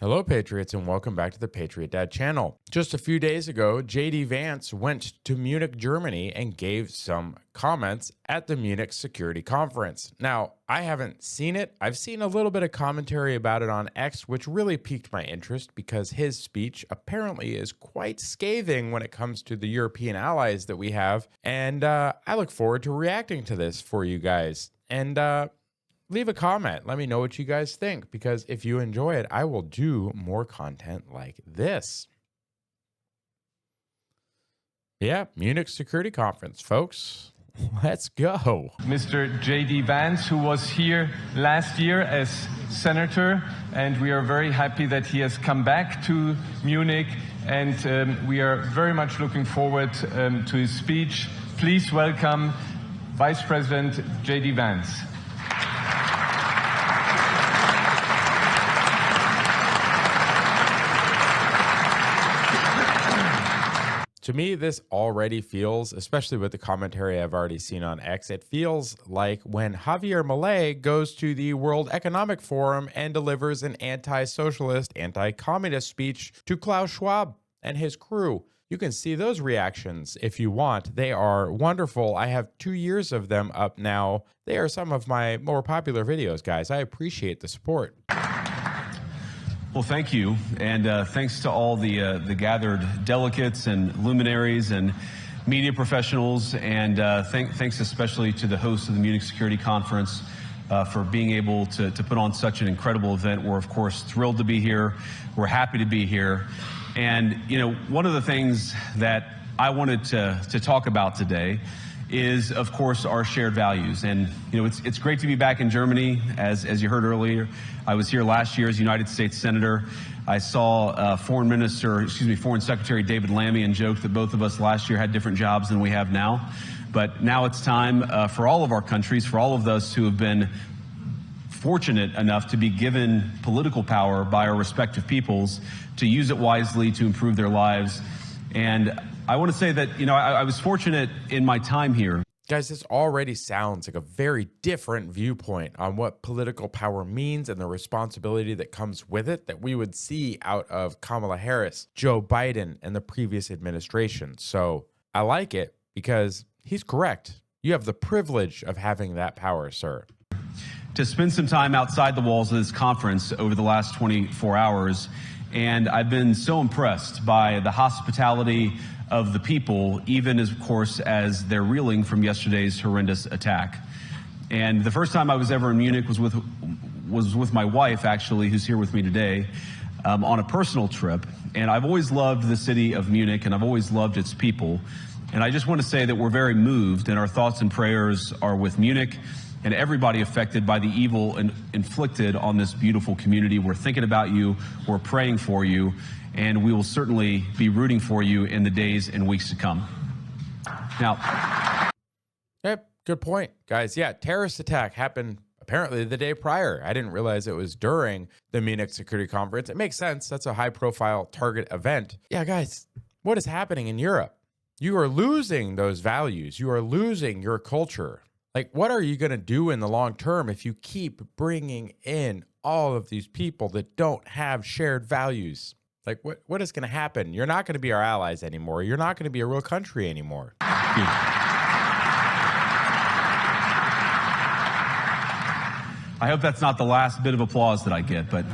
Hello, Patriots, and welcome back to the Patriot Dad channel. Just a few days ago, JD Vance went to Munich, Germany, and gave some comments at the Munich Security Conference. Now, I haven't seen it. I've seen a little bit of commentary about it on X, which really piqued my interest because his speech apparently is quite scathing when it comes to the European allies that we have. And I look forward to reacting to this for you guys. And leave a comment. Let me know what you guys think, because if you enjoy it, I will do more content like this. Yeah, Munich Security Conference, folks. Let's go. Mr. JD Vance, who was here last year as senator, and we are very happy that he has come back to Munich, and we are very much looking forward to his speech. Please welcome Vice President JD Vance. To me, this already feels, especially with the commentary I've already seen on X, it feels like when Javier Milei goes to the World Economic Forum and delivers an anti-socialist, anti-communist speech to Klaus Schwab and his crew. You can see those reactions if you want. They are wonderful. I have 2 years of them up now. They are some of my more popular videos, guys. I appreciate the support. Well, thank you, and thanks to all the gathered delegates and luminaries and media professionals, and thanks especially to the host of the Munich Security Conference for being able to put on such an incredible event. We're, of course, thrilled to be here. We're happy to be here. And, you know, one of the things that I wanted to talk about today is, of course, our shared values. And, you know, it's great to be back in Germany. As you heard earlier, I was here last year as United States Senator. I saw Foreign Secretary David Lammy and joked that both of us last year had different jobs than we have now. But now it's time for all of our countries, for all of us who have been fortunate enough to be given political power by our respective peoples, to use it wisely to improve their lives. And I want to say that, you know, I was fortunate in my time here. Guys, this already sounds like a very different viewpoint on what political power means and the responsibility that comes with it that we would see out of Kamala Harris, Joe Biden, and the previous administration. So I like it because he's correct. You have the privilege of having that power, sir. To spend some time outside the walls of this conference over the last 24 hours, and I've been so impressed by the hospitality of the people, even of course as they're reeling from yesterday's horrendous attack. And the first time I was ever in Munich was with my wife, actually, who's here with me today, on a personal trip. And I've always loved the city of Munich, and I've always loved its people. And I just want to say that we're very moved, and our thoughts and prayers are with Munich and everybody affected by the evil inflicted on this beautiful community. We're thinking about you, we're praying for you, and we will certainly be rooting for you in the days and weeks to come. Now, Yep, good point, guys. Yeah, terrorist attack happened apparently the day prior. I didn't realize it was during the Munich Security Conference. It makes sense. That's a high-profile target event. Yeah, guys, what is happening in Europe? You are losing those values. You are losing your culture. Like, what are you going to do in the long term if you keep bringing in all of these people that don't have shared values? Like, what is going to happen? You're not going to be our allies anymore. You're not going to be a real country anymore. I hope that's not the last bit of applause that I get, but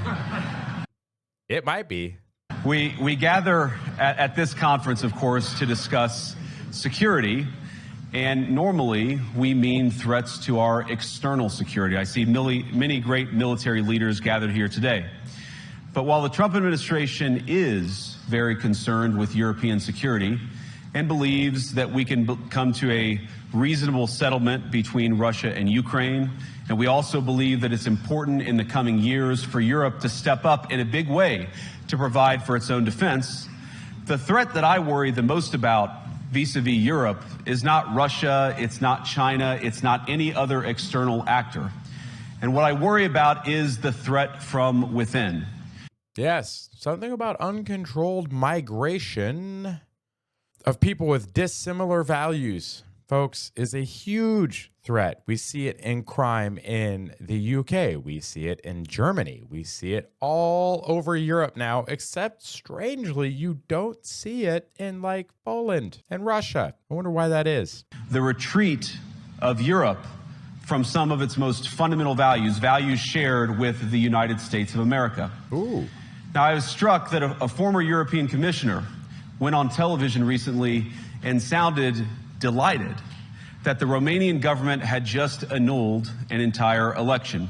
It might be. we gather at this conference, of course, to discuss security. And normally, we mean threats to our external security. I see many great military leaders gathered here today. But while the Trump administration is very concerned with European security and believes that we can come to a reasonable settlement between Russia and Ukraine, and we also believe that it's important in the coming years for Europe to step up in a big way to provide for its own defense, the threat that I worry the most about vis-a-vis Europe is not Russia, it's not China, it's not any other external actor. And what I worry about is the threat from within. Yes, something about uncontrolled migration of people with dissimilar values, folks, is a huge threat. We see it in crime in the UK. We see it in Germany. We see it all over Europe now, except strangely, you don't see it in like Poland and Russia. I wonder why that is. The retreat of Europe from some of its most fundamental values, values shared with the United States of America. Ooh. Now, I was struck that a former European commissioner went on television recently and sounded delighted that the Romanian government had just annulled an entire election.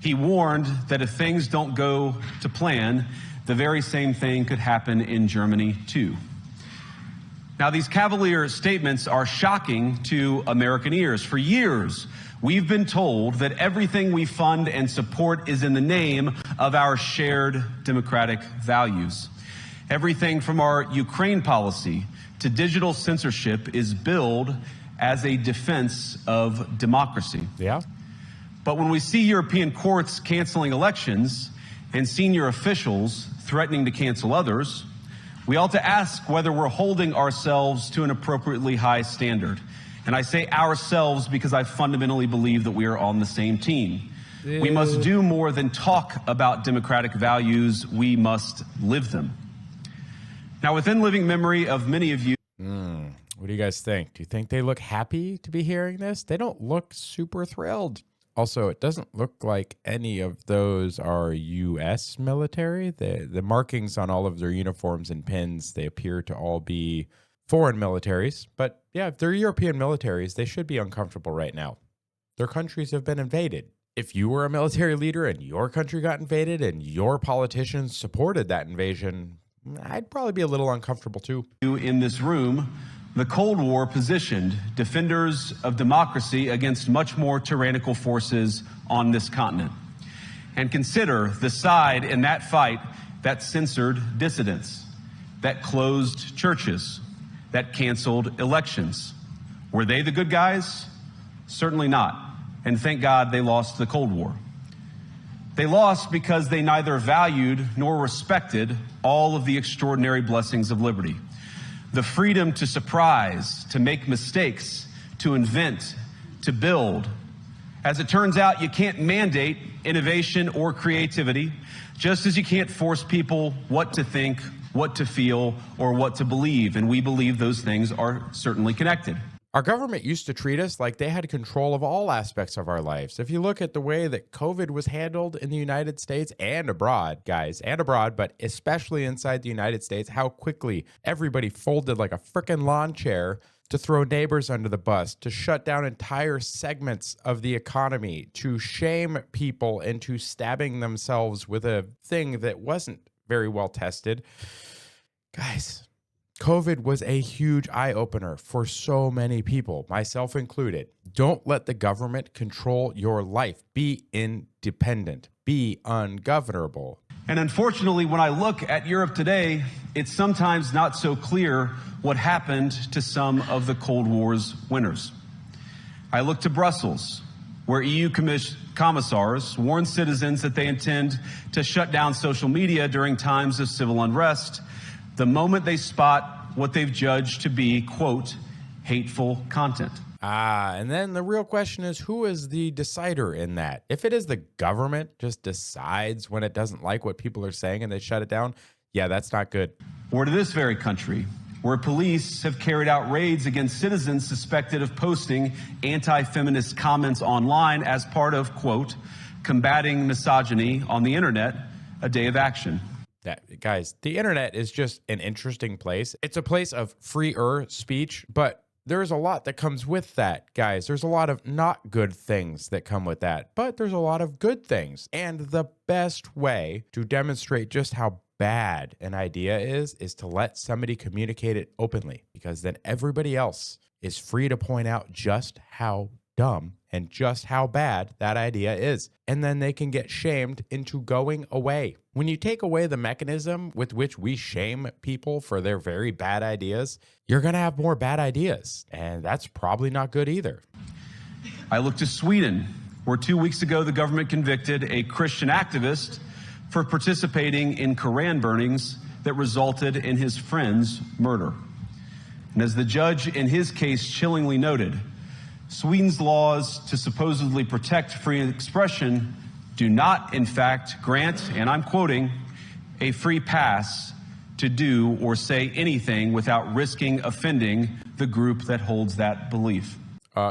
He warned that if things don't go to plan, the very same thing could happen in Germany too. Now, these cavalier statements are shocking to American ears. For years, we've been told that everything we fund and support is in the name of our shared democratic values. Everything from our Ukraine policy to digital censorship is billed as a defense of democracy. Yeah. But when we see European courts canceling elections and senior officials threatening to cancel others, we ought to ask whether we're holding ourselves to an appropriately high standard. And I say ourselves because I fundamentally believe that we are on the same team. We must do more than talk about democratic values. We must live them. Now, within living memory of many of you. What do you guys think? Do you think they look happy to be hearing this? They don't look super thrilled. Also, it doesn't look like any of those are U.S. military. The markings on all of their uniforms and pins, they appear to all be foreign militaries. But yeah, if they're European militaries, they should be uncomfortable right now. Their countries have been invaded. If you were a military leader and your country got invaded and your politicians supported that invasion, I'd probably be a little uncomfortable too. In this room, the Cold War positioned defenders of democracy against much more tyrannical forces on this continent. And consider the side in that fight that censored dissidents, that closed churches, that canceled elections. Were they the good guys? Certainly not. And thank God they lost the Cold War. They lost because they neither valued nor respected all of the extraordinary blessings of liberty. The freedom to surprise, to make mistakes, to invent, to build. As it turns out, you can't mandate innovation or creativity, just as you can't force people what to think, what to feel, or what to believe. And we believe those things are certainly connected. Our government used to treat us like they had control of all aspects of our lives. If you look at the way that COVID was handled in the United States and abroad, guys, and abroad, but especially inside the United States, how quickly everybody folded like a frickin' lawn chair to throw neighbors under the bus, to shut down entire segments of the economy, to shame people into stabbing themselves with a thing that wasn't very well tested. Guys, COVID was a huge eye-opener for so many people, myself included. Don't let the government control your life. Be independent. Be ungovernable. And unfortunately, when I look at Europe today, it's sometimes not so clear what happened to some of the Cold War's winners. I look to Brussels, where EU commissars warn citizens that they intend to shut down social media during times of civil unrest the moment they spot what they've judged to be, quote, hateful content. And then the real question is, who is the decider in that? If it is the government just decides when it doesn't like what people are saying and they shut it down, yeah, that's not good. Or to this very country, where police have carried out raids against citizens suspected of posting anti-feminist comments online as part of, quote, combating misogyny on the internet, a day of action. Guys, the internet is just an interesting place. It's a place of freer speech, but there's a lot that comes with that, guys. There's a lot of not good things that come with that, but there's a lot of good things. And the best way to demonstrate just how bad an idea is to let somebody communicate it openly, because then everybody else is free to point out just how dumb and just how bad that idea is. And then they can get shamed into going away. When you take away the mechanism with which we shame people for their very bad ideas, you're going to have more bad ideas. And that's probably not good either. I look to Sweden, where 2 weeks ago the government convicted a Christian activist for participating in Koran burnings that resulted in his friend's murder. And as the judge in his case chillingly noted, Sweden's laws to supposedly protect free expression do not, in fact, grant, and I'm quoting, a free pass to do or say anything without risking offending the group that holds that belief.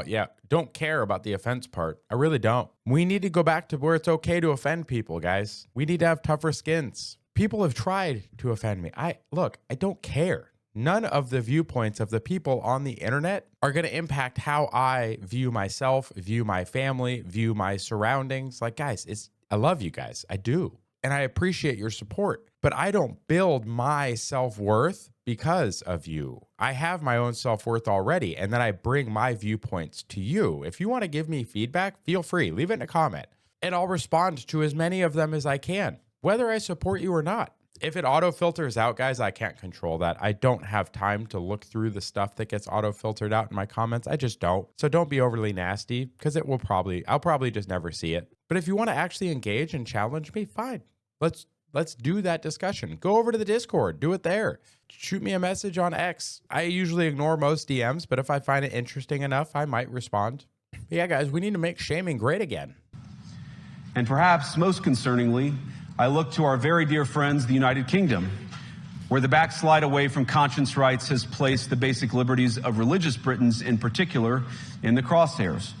Yeah, don't care about the offense part. I really don't. We need to go back to where it's okay to offend people, guys. We need to have tougher skins. People have tried to offend me. I don't care. None of the viewpoints of the people on the internet are going to impact how I view myself, view my family, view my surroundings. Like, guys, I love you guys. I do. And I appreciate your support. But I don't build my self-worth because of you. I have my own self-worth already, and then I bring my viewpoints to you. If you want to give me feedback, feel free. Leave it in a comment, and I'll respond to as many of them as I can, whether I support you or not. If it auto-filters out, guys, I can't control that. I don't have time to look through the stuff that gets auto-filtered out in my comments. I just don't. So don't be overly nasty, because I'll probably just never see it. But if you want to actually engage and challenge me, fine. Let's do that discussion. Go over to the Discord. Do it there. Shoot me a message on X. I usually ignore most DMs, but if I find it interesting enough, I might respond. But yeah, guys, we need to make shaming great again. And perhaps most concerningly, I look to our very dear friends, the United Kingdom, where the backslide away from conscience rights has placed the basic liberties of religious Britons in particular in the crosshairs.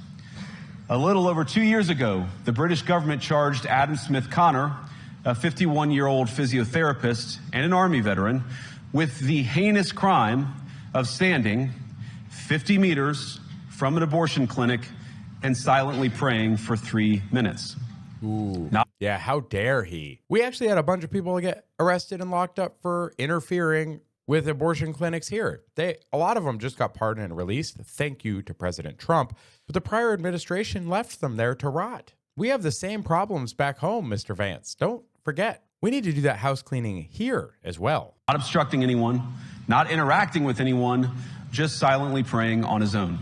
A little over 2 years ago, the British government charged Adam Smith Connor, a 51-year-old physiotherapist and an Army veteran, with the heinous crime of standing 50 meters from an abortion clinic and silently praying for 3 minutes. Ooh. Yeah, how dare he? We actually had a bunch of people get arrested and locked up for interfering with abortion clinics here. A lot of them just got pardoned and released. Thank you to President Trump. But the prior administration left them there to rot. We have the same problems back home, Mr. Vance. Don't forget. We need to do that house cleaning here as well. Not obstructing anyone, not interacting with anyone, just silently praying on his own.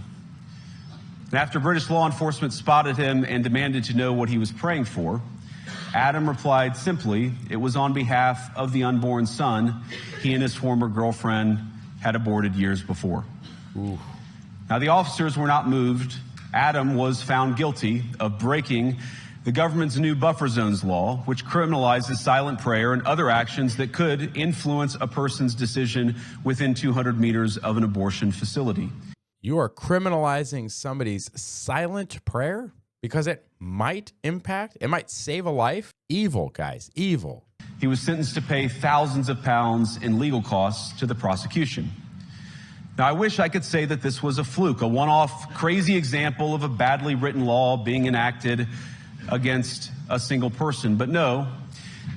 And after British law enforcement spotted him and demanded to know what he was praying for, Adam replied simply, it was on behalf of the unborn son he and his former girlfriend had aborted years before. Ooh. Now, the officers were not moved. Adam was found guilty of breaking the government's new buffer zones law, which criminalizes silent prayer and other actions that could influence a person's decision within 200 meters of an abortion facility. You are criminalizing somebody's silent prayer because it might save a life? Evil, guys, evil. He was sentenced to pay thousands of pounds in legal costs to the prosecution. Now, I wish I could say that this was a fluke, a one-off crazy example of a badly written law being enacted against a single person. But no,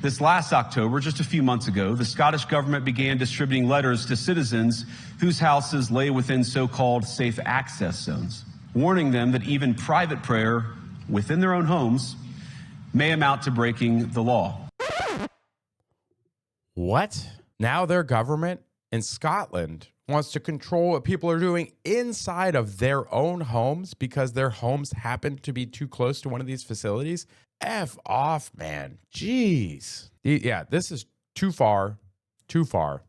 this last October, just a few months ago, the Scottish government began distributing letters to citizens whose houses lay within so-called safe access zones, warning them that even private prayer within their own homes may amount to breaking the law. What? Now their government in Scotland wants to control what people are doing inside of their own homes because their homes happen to be too close to one of these facilities? F off, man. Jeez. Yeah, this is too far. Too far.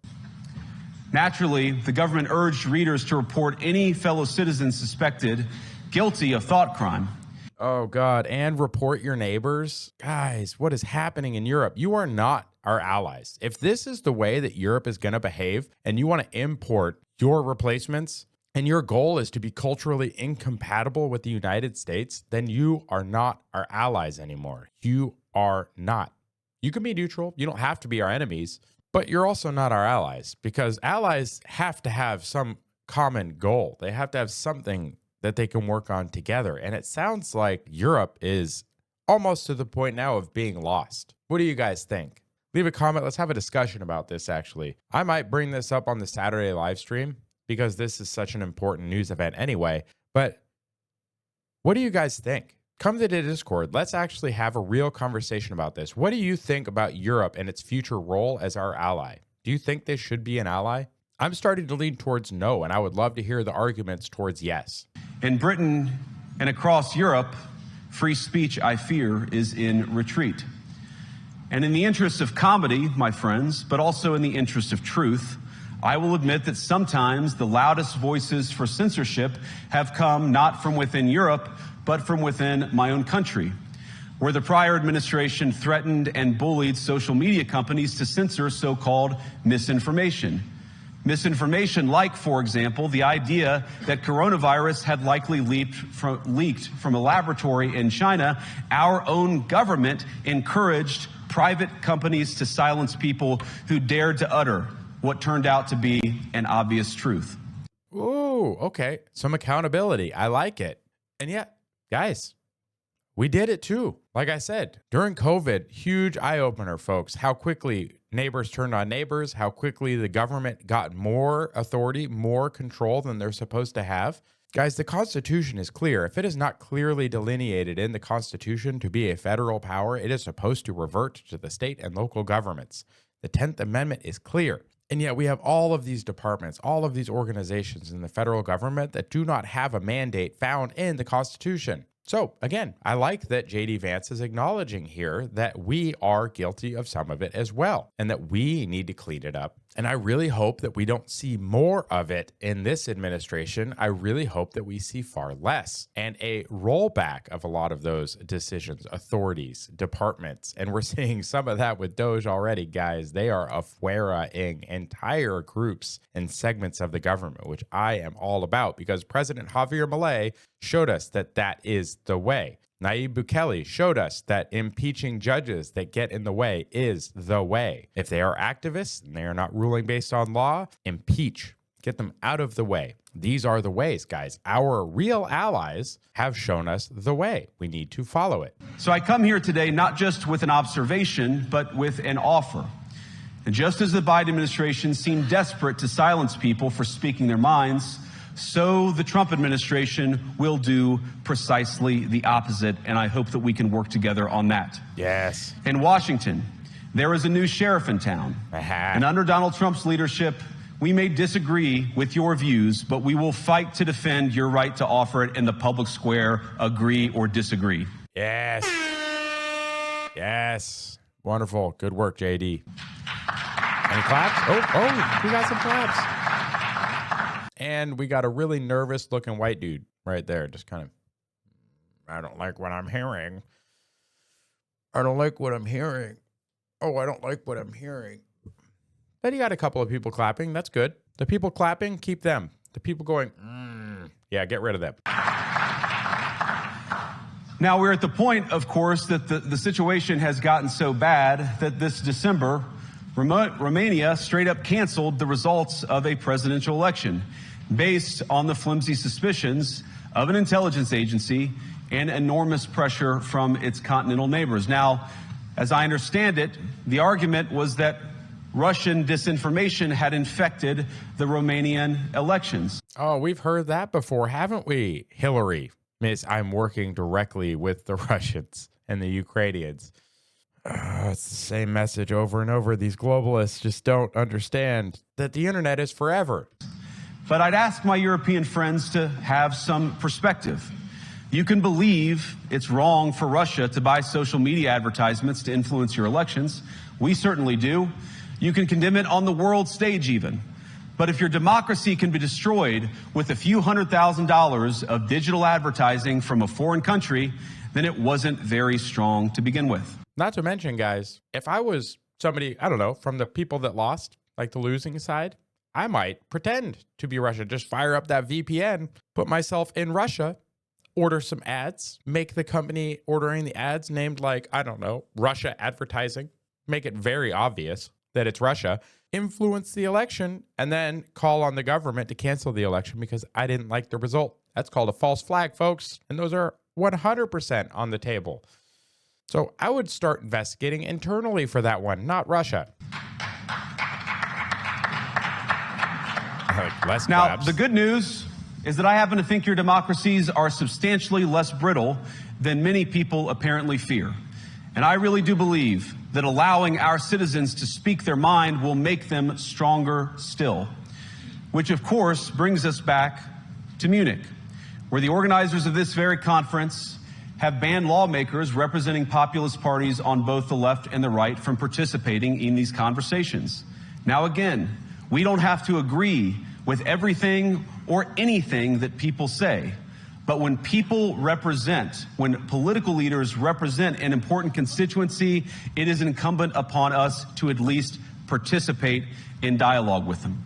Naturally, the government urged readers to report any fellow citizens suspected guilty of thought crime. Oh, God. And report your neighbors. Guys, what is happening in Europe? You are not our allies. If this is the way that Europe is going to behave and you want to import your replacements and your goal is to be culturally incompatible with the United States, then you are not our allies anymore. You are not. You can be neutral. You don't have to be our enemies, but you're also not our allies because allies have to have some common goal. They have to have something that they can work on together. And it sounds like Europe is almost to the point now of being lost. What do you guys think? Leave a comment. Let's have a discussion about this, actually. I might bring this up on the Saturday live stream because this is such an important news event anyway. But what do you guys think? Come to the Discord. Let's actually have a real conversation about this. What do you think about Europe and its future role as our ally? Do you think they should be an ally? I'm starting to lean towards no, and I would love to hear the arguments towards yes. In Britain and across Europe, free speech, I fear, is in retreat. And in the interest of comedy, my friends, but also in the interest of truth, I will admit that sometimes the loudest voices for censorship have come not from within Europe, but from within my own country, where the prior administration threatened and bullied social media companies to censor so-called misinformation. Misinformation like, for example, the idea that coronavirus had likely leaked from a laboratory in China. Our own government encouraged private companies to silence people who dared to utter what turned out to be an obvious truth. Ooh, okay. Some accountability. I like it. And yet, guys, we did it too. Like I said, during COVID, huge eye-opener, folks, how quickly neighbors turned on neighbors, how quickly the government got more authority, more control than they're supposed to have. Guys, the Constitution is clear. If it is not clearly delineated in the Constitution to be a federal power, it is supposed to revert to the state and local governments. The 10th Amendment is clear. And yet we have all of these departments, all of these organizations in the federal government that do not have a mandate found in the Constitution. So again, I like that JD Vance is acknowledging here that we are guilty of some of it as well, and that we need to clean it up. And I really hope that we don't see more of it in this administration. I really hope that we see far less and a rollback of a lot of those decisions, authorities, departments. And we're seeing some of that with Doge already, guys. They are afuera-ing entire groups and segments of the government, which I am all about because President Javier Milei showed us that that is the way. Nayib Bukele showed us that impeaching judges that get in the way is the way. If they are activists and they are not ruling based on law, impeach. Get them out of the way. These are the ways, guys. Our real allies have shown us the way. We need to follow it. So I come here today not just with an observation, but with an offer. And just as the Biden administration seemed desperate to silence people for speaking their minds, so the Trump administration will do precisely the opposite, and I hope that we can work together on that. Yes. In Washington, there is a new sheriff in town. And under Donald Trump's leadership, we may disagree with your views, but we will fight to defend your right to offer it in the public square, agree or disagree. Yes. Yes. Wonderful. Good work, JD. Any claps? Oh, we got some claps. And we got a really nervous looking white dude right there. Just kind of, I don't like what I'm hearing. I don't like what I'm hearing. Oh, I don't like what I'm hearing. Then you got a couple of people clapping. That's good. The people clapping, keep them. The people going, yeah, get rid of them. Now we're at the point, of course, that the situation has gotten so bad that this December, Romania straight up canceled the results of a presidential election based on the flimsy suspicions of an intelligence agency and enormous pressure from its continental neighbors. Now, as I understand it, the argument was that Russian disinformation had infected the Romanian elections. Oh, we've heard that before, haven't we, Hillary? Miss, I'm working directly with the Russians and the Ukrainians. It's the same message over and over. These globalists just don't understand that the internet is forever. But I'd ask my European friends to have some perspective. You can believe it's wrong for Russia to buy social media advertisements to influence your elections. We certainly do. You can condemn it on the world stage even. But if your democracy can be destroyed with a few $100,000 of digital advertising from a foreign country, then it wasn't very strong to begin with. Not to mention, guys, if I was somebody, I don't know, from the people that lost, like the losing side, I might pretend to be Russia. Just fire up that VPN, put myself in Russia, order some ads, make the company ordering the ads named like, I don't know, Russia Advertising, make it very obvious that it's Russia, influence the election, and then call on the government to cancel the election because I didn't like the result. That's called a false flag, folks. And those are 100% on the table. So I would start investigating internally for that one, not Russia. Less now, claps. The good news is that I happen to think your democracies are substantially less brittle than many people apparently fear. And I really do believe that allowing our citizens to speak their mind will make them stronger still. Which, of course, brings us back to Munich, where the organizers of this very conference have banned lawmakers representing populist parties on both the left and the right from participating in these conversations. Now, again, We don't have to agree with everything or anything that people say. But when people represent, when political leaders represent an important constituency, it is incumbent upon us to at least participate in dialogue with them.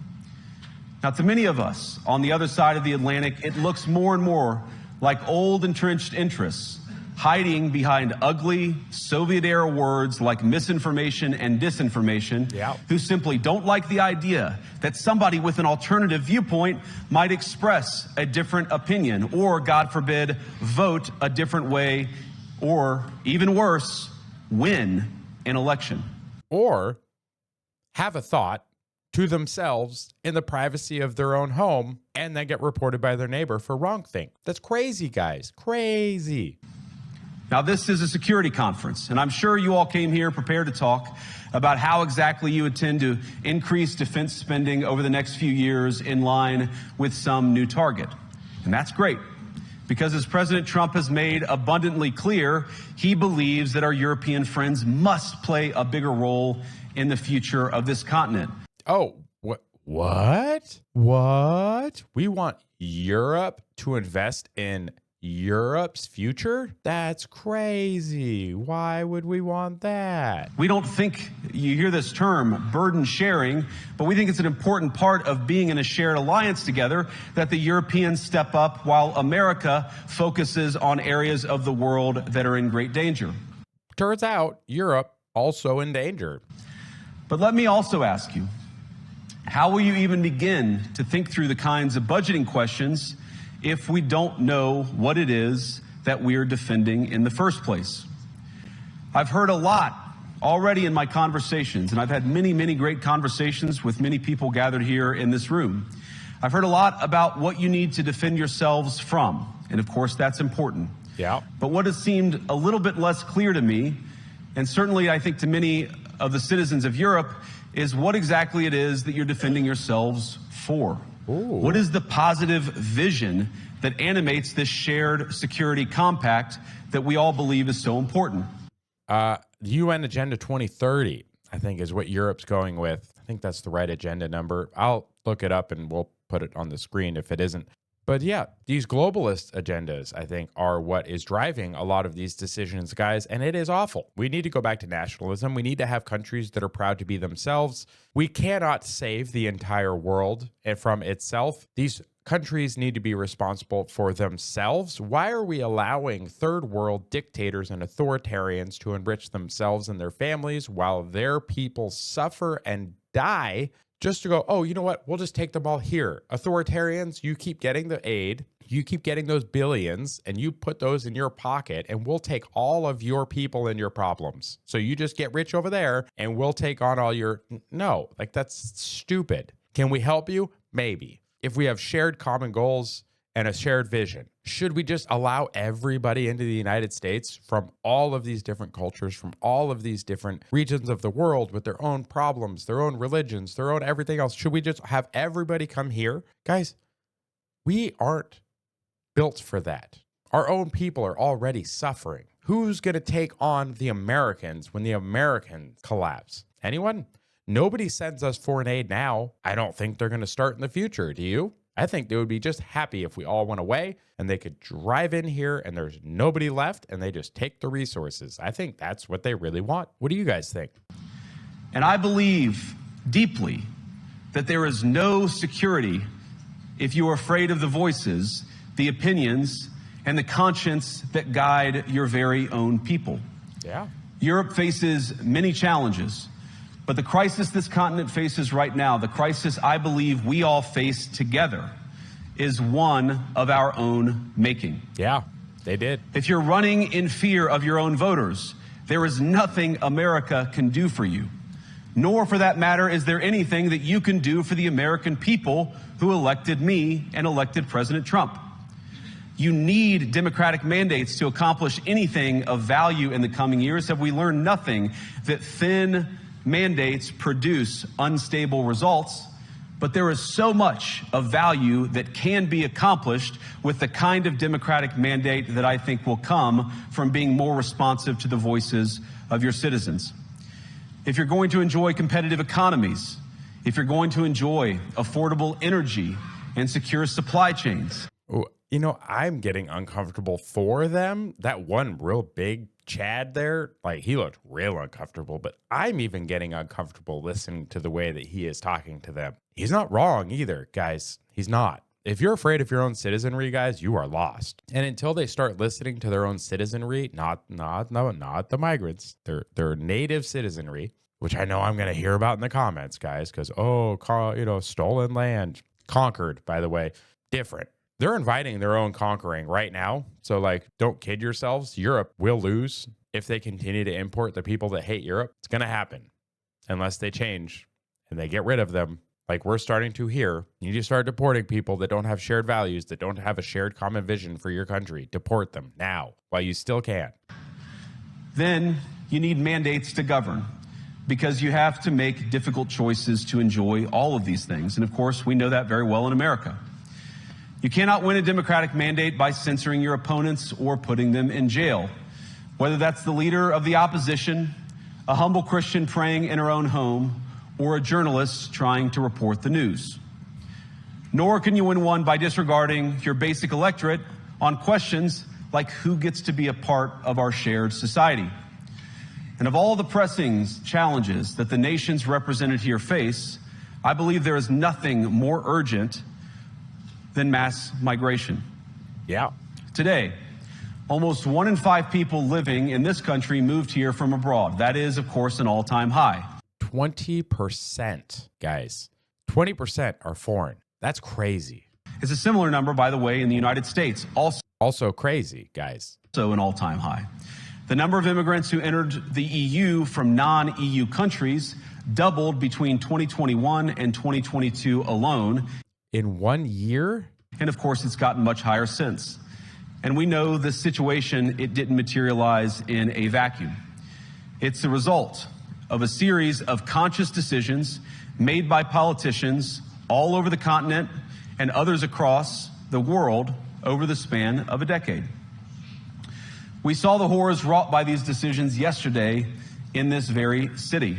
Now, to many of us on the other side of the Atlantic, it looks more and more like old entrenched interests hiding behind ugly Soviet-era words like misinformation and disinformation, who simply don't like the idea that somebody with an alternative viewpoint might express a different opinion or, God forbid, vote a different way or, even worse, win an election. Or have a thought to themselves in the privacy of their own home and then get reported by their neighbor for wrongthink. That's crazy, guys. Crazy. Now, this is a security conference, and I'm sure you all came here prepared to talk about how exactly you intend to increase defense spending over the next few years in line with some new target. And that's great, because as President Trump has made abundantly clear, he believes that our European friends must play a bigger role in the future of this continent. Oh, what? What? We want Europe to invest in Europe's future? That's crazy. Why would we want that? We don't think, you hear this term, burden sharing, but we think it's an important part of being in a shared alliance together that the Europeans step up while America focuses on areas of the world that are in great danger. Turns out Europe also in danger. But let me also ask you, how will you even begin to think through the kinds of budgeting questions if we don't know what it is that we're defending in the first place? I've heard a lot already in my conversations, and I've had many, many great conversations with many people gathered here in this room. I've heard a lot about what you need to defend yourselves from, and of course that's important. Yeah. But what has seemed a little bit less clear to me, and certainly I think to many of the citizens of Europe, is what exactly it is that you're defending yourselves for. Ooh. What is the positive vision that animates this shared security compact that we all believe is so important? The UN Agenda 2030, I think, is what Europe's going with. I think that's the right agenda number. I'll look it up and we'll put it on the screen if it isn't. But yeah, these globalist agendas, I think, are what is driving a lot of these decisions, guys, and it is awful. We need to go back to nationalism. We need to have countries that are proud to be themselves. We cannot save the entire world from itself. These countries need to be responsible for themselves. Why are we allowing third world dictators and authoritarians to enrich themselves and their families while their people suffer and die? Just to go, oh, you know what? We'll just take them all here. Authoritarians, you keep getting the aid, you keep getting those billions, and you put those in your pocket, and we'll take all of your people and your problems. So you just get rich over there, and we'll take on all your... No, like that's stupid. Can we help you? Maybe. If we have shared common goals and a shared vision, should we just allow everybody into the United States from all of these different cultures, from all of these different regions of the world with their own problems, their own religions, their own everything else? Should we just have everybody come here? Guys, we aren't built for that. Our own people are already suffering. Who's going to take on the Americans when the Americans collapse? Anyone? Nobody sends us foreign aid now. I don't think they're going to start in the future. Do you? I think they would be just happy if we all went away and they could drive in here and there's nobody left and they just take the resources. I think that's what they really want. What do you guys think? And I believe deeply that there is no security if you are afraid of the voices, the opinions, and the conscience that guide your very own people. Yeah. Europe faces many challenges. But the crisis this continent faces right now, the crisis I believe we all face together, is one of our own making. Yeah, they did. If you're running in fear of your own voters, there is nothing America can do for you. Nor, for that matter, is there anything that you can do for the American people who elected me and elected President Trump. You need democratic mandates to accomplish anything of value in the coming years. Have we learned nothing that thin mandates produce unstable results? But there is so much of value that can be accomplished with the kind of democratic mandate that I think will come from being more responsive to the voices of your citizens. If you're going to enjoy competitive economies, if you're going to enjoy affordable energy and secure supply chains. You know, I'm getting uncomfortable for them. That one real big Chad there, like he looked real uncomfortable, but I'm even getting uncomfortable listening to the way that he is talking to them. He's not wrong either, guys. He's not. If you're afraid of your own citizenry, guys, you are lost. And until they start listening to their own citizenry, not the migrants, their native citizenry, which I know I'm going to hear about in the comments, guys, because, stolen land, conquered, by the way, different. They're inviting their own conquering right now. So, like, don't kid yourselves. Europe will lose if they continue to import the people that hate Europe. It's going to happen unless they change and they get rid of them. Like we're starting to here. You need to start deporting people that don't have shared values, that don't have a shared common vision for your country. Deport them now while you still can. Then you need mandates to govern, because you have to make difficult choices to enjoy all of these things. And of course, we know that very well in America. You cannot win a democratic mandate by censoring your opponents or putting them in jail, whether that's the leader of the opposition, a humble Christian praying in her own home, or a journalist trying to report the news. Nor can you win one by disregarding your basic electorate on questions like who gets to be a part of our shared society. And of all the pressing challenges that the nations represented here face, I believe there is nothing more urgent than mass migration. Yeah. Today, almost 1 in 5 people living in this country moved here from abroad. That is, of course, an all-time high. 20%, guys. 20% are foreign. That's crazy. It's a similar number, by the way, in the United States. Also crazy, guys. Also an all-time high. The number of immigrants who entered the EU from non-EU countries doubled between 2021 and 2022 alone. In 1 year? And of course, it's gotten much higher since. And we know the situation, it didn't materialize in a vacuum. It's the result of a series of conscious decisions made by politicians all over the continent and others across the world over the span of a decade. We saw the horrors wrought by these decisions yesterday in this very city.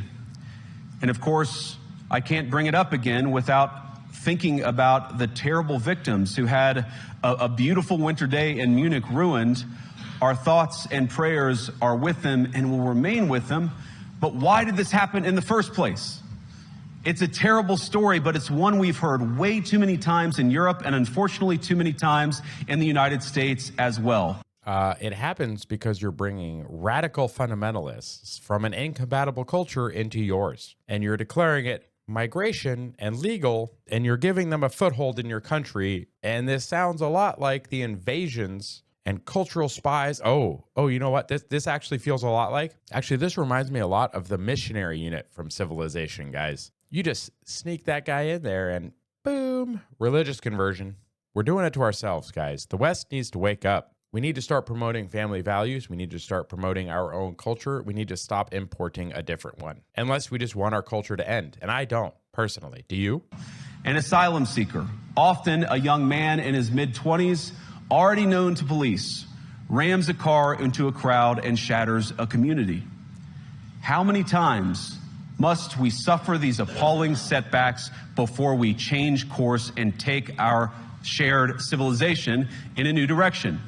And of course, I can't bring it up again without thinking about the terrible victims who had a beautiful winter day in Munich ruined. Our thoughts and prayers are with them and will remain with them. But why did this happen in the first place? It's a terrible story, but it's one we've heard way too many times in Europe and unfortunately too many times in the United States as well. It happens because you're bringing radical fundamentalists from an incompatible culture into yours, and you're declaring it migration and legal, and you're giving them a foothold in your country. And this sounds a lot like the invasions and cultural spies. Oh, you know what? This actually feels a lot like. Actually, this reminds me a lot of the missionary unit from Civilization, guys. You just sneak that guy in there and boom, religious conversion. We're doing it to ourselves, guys. The West needs to wake up. We need to start promoting family values. We need to start promoting our own culture. We need to stop importing a different one, unless we just want our culture to end. And I don't, personally. Do you? An asylum seeker, often a young man in his mid-20s, already known to police, rams a car into a crowd and shatters a community. How many times must we suffer these appalling setbacks before we change course and take our shared civilization in a new direction?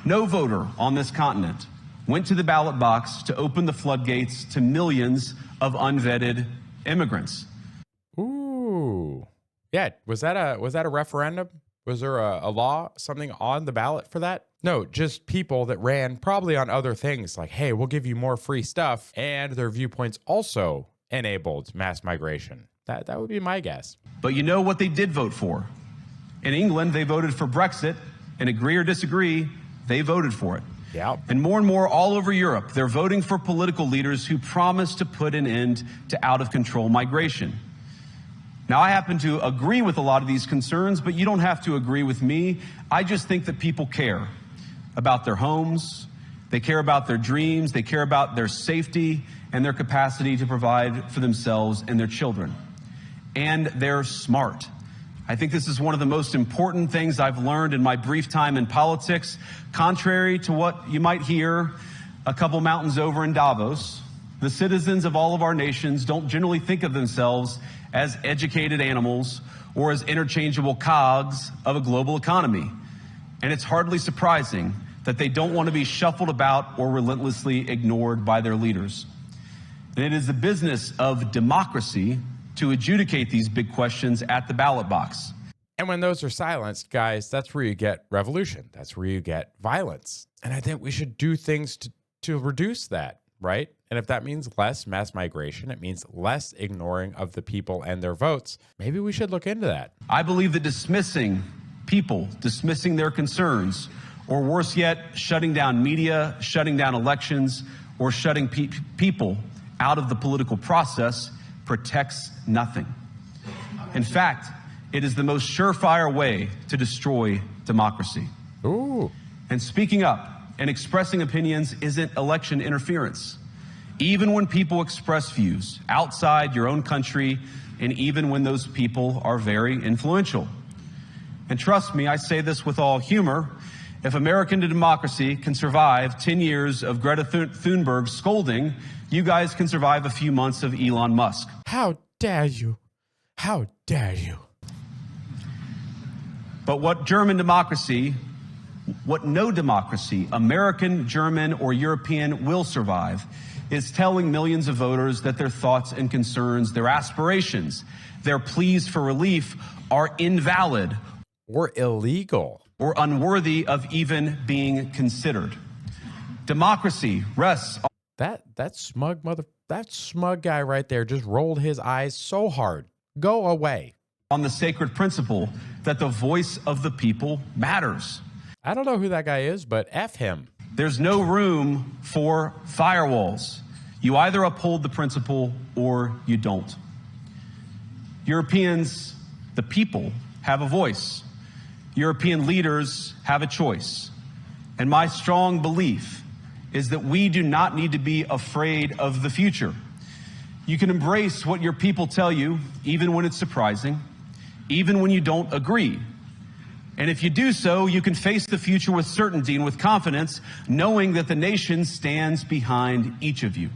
No voter on this continent went to the ballot box to open the floodgates to millions of unvetted immigrants. Ooh. Yeah, was that a referendum? Was there a law, something on the ballot for that? No, just people that ran probably on other things like, hey, we'll give you more free stuff, and their viewpoints also enabled mass migration. That would be my guess. But you know what they did vote for? In England, they voted for Brexit, and agree or disagree, they voted for it. Yeah. And more all over Europe, they're voting for political leaders who promise to put an end to out-of-control migration. Now, I happen to agree with a lot of these concerns, but you don't have to agree with me. I just think that people care about their homes, they care about their dreams, they care about their safety and their capacity to provide for themselves and their children. And they're smart. I think this is one of the most important things I've learned in my brief time in politics. Contrary to what you might hear a couple mountains over in Davos, The citizens of all of our nations don't generally think of themselves as educated animals or as interchangeable cogs of a global economy. And it's hardly surprising that they don't want to be shuffled about or relentlessly ignored by their leaders. And it is the business of democracy to adjudicate these big questions at the ballot box. And when those are silenced, guys, that's where you get revolution. That's where you get violence. And I think we should do things to reduce that, right? And if that means less mass migration, it means less ignoring of the people and their votes. Maybe we should look into that. I believe that dismissing people, dismissing their concerns, or worse yet, shutting down media, shutting down elections, or shutting people out of the political process protects nothing. In fact, it is the most surefire way to destroy democracy. Ooh. And speaking up and expressing opinions isn't election interference. Even when people express views outside your own country, and even when those people are very influential. And trust me, I say this with all humor, if American democracy can survive 10 years of Greta Thunberg scolding, you guys can survive a few months of Elon Musk. How dare you? How dare you? But what no democracy, American, German, or European, will survive is telling millions of voters that their thoughts and concerns, their aspirations, their pleas for relief are invalid or illegal or unworthy of even being considered. Democracy rests on that smug guy right there just rolled his eyes so hard. Go away. On the sacred principle that the voice of the people matters. I don't know who that guy is, but F him. There's no room for firewalls. You either uphold the principle or you don't. Europeans, the people, have a voice. European leaders have a choice. And my strong belief is that we do not need to be afraid of the future. You can embrace what your people tell you, even when it's surprising, even when you don't agree. And if you do so, you can face the future with certainty and with confidence, knowing that the nation stands behind each of you.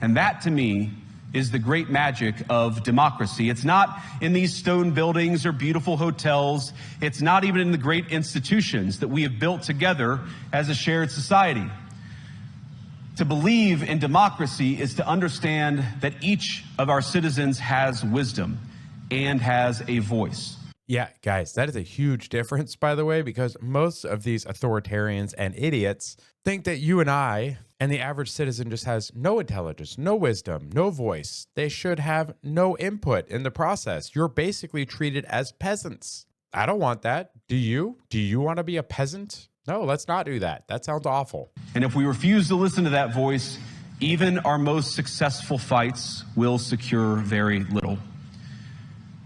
And that, to me, is the great magic of democracy. It's not in these stone buildings or beautiful hotels. It's not even in the great institutions that we have built together as a shared society. To believe in democracy is to understand that each of our citizens has wisdom and has a voice. Yeah, guys, that is a huge difference, by the way, because most of these authoritarians and idiots think that you and I and the average citizen just has no intelligence, no wisdom, no voice. They should have no input in the process. You're basically treated as peasants. I don't want that. Do you? Do you want to be a peasant? No, let's not do that. That sounds awful. And if we refuse to listen to that voice, even our most successful fights will secure very little.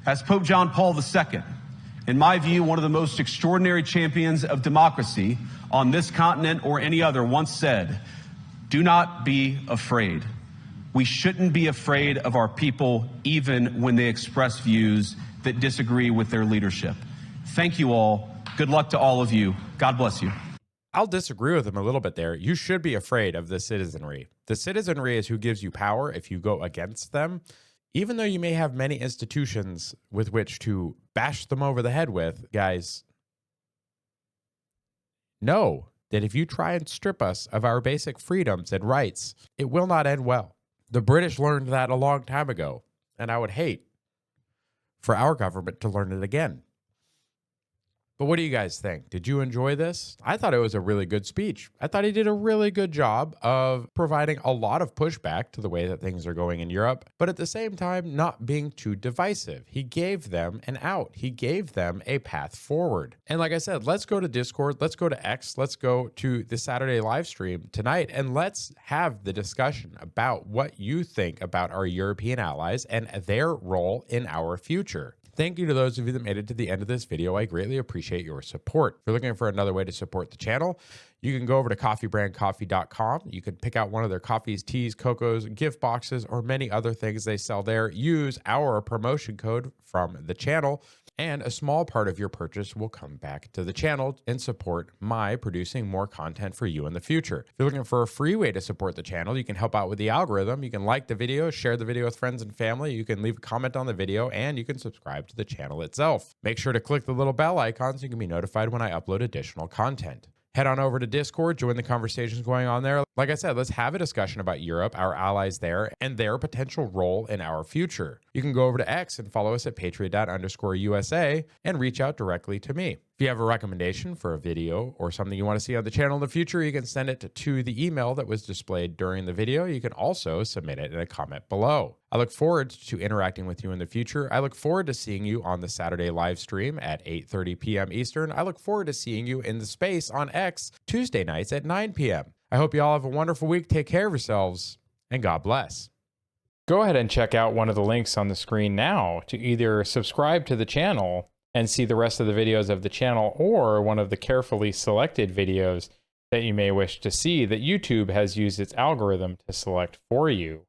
As Pope John Paul II, in my view, one of the most extraordinary champions of democracy on this continent or any other, once said, "Do not be afraid." We shouldn't be afraid of our people, even when they express views that disagree with their leadership. Thank you all. Good luck to all of you. God bless you. I'll disagree with him a little bit there. You should be afraid of the citizenry. The citizenry is who gives you power if you go against them. Even though you may have many institutions with which to bash them over the head with, guys, know that if you try and strip us of our basic freedoms and rights, it will not end well. The British learned that a long time ago, and I would hate for our government to learn it again. But what do you guys think? Did you enjoy this? I thought it was a really good speech. I thought he did a really good job of providing a lot of pushback to the way that things are going in Europe, but at the same time, not being too divisive. He gave them an out. He gave them a path forward. And like I said, let's go to Discord, let's go to X, let's go to the Saturday live stream tonight, and let's have the discussion about what you think about our European allies and their role in our future. Thank you to those of you that made it to the end of this video. I greatly appreciate your support. If you're looking for another way to support the channel, You can go over to coffeebrandcoffee.com. You can pick out one of their coffees, teas, cocos, gift boxes, or many other things they sell there. Use our promotion code from the channel, and a small part of your purchase will come back to the channel and support my producing more content for you in the future. If you're looking for a free way to support the channel, you can help out with the algorithm. You can like the video, share the video with friends and family. You can leave a comment on the video, and you can subscribe to the channel itself. Make sure to click the little bell icon so you can be notified when I upload additional content. Head on over to Discord, join the conversations going on there. Like I said, let's have a discussion about Europe, our allies there, and their potential role in our future. You can go over to X and follow us at patriot._USA and reach out directly to me. If you have a recommendation for a video or something you want to see on the channel in the future, you can send it to the email that was displayed during the video. You can also submit it in a comment below. I look forward to interacting with you in the future. I look forward to seeing you on the Saturday live stream at 8:30 p.m. Eastern. I look forward to seeing you in the space on X Tuesday nights at 9 p.m. I hope you all have a wonderful week. Take care of yourselves, and God bless. Go ahead and check out one of the links on the screen now to either subscribe to the channel and see the rest of the videos of the channel, or one of the carefully selected videos that you may wish to see that YouTube has used its algorithm to select for you.